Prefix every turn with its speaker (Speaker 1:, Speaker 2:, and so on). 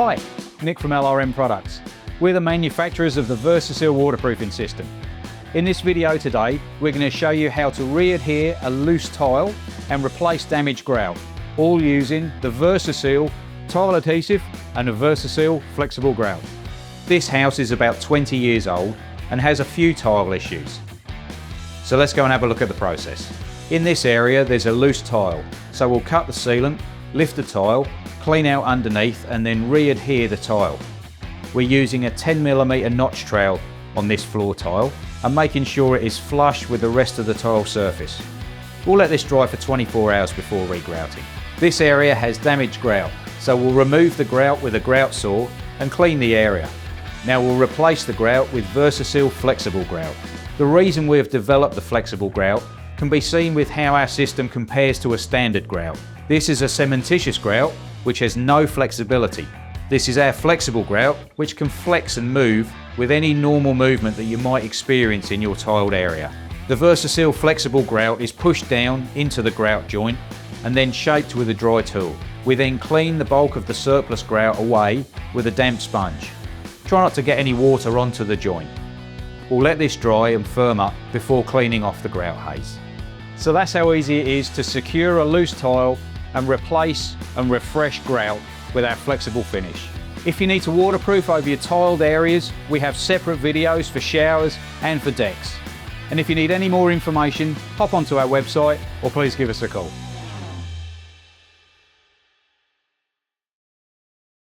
Speaker 1: Hi, Nick from LRM Products. We're the manufacturers of the VersEseal waterproofing system. In this video today, we're going to show you how to re-adhere a loose tile and replace damaged grout, all using the VersEseal tile adhesive and the VersEseal flexible grout. This house is about 20 years old and has a few tile issues. So let's go and have a look at the process. In this area there's a loose tile, so we'll cut the sealant, lift the tile, clean out underneath and then re-adhere the tile. We're using a 10mm notch trowel on this floor tile and making sure it is flush with the rest of the tile surface. We'll let this dry for 24 hours before regrouting. This area has damaged grout, so we'll remove the grout with a grout saw and clean the area. Now we'll replace the grout with VersEseal flexible grout. The reason we have developed the flexible grout can be seen with how our system compares to a standard grout. This is a cementitious grout which has no flexibility. This is our flexible grout which can flex and move with any normal movement that you might experience in your tiled area. The VersEseal flexible grout is pushed down into the grout joint and then shaped with a dry tool. We then clean the bulk of the surplus grout away with a damp sponge. Try not to get any water onto the joint. We'll let this dry and firm up before cleaning off the grout haze. So that's how easy it is to secure a loose tile and replace and refresh grout with our flexible finish. If you need to waterproof over your tiled areas, we have separate videos for showers and for decks. And if you need any more information, hop onto our website or please give us a call.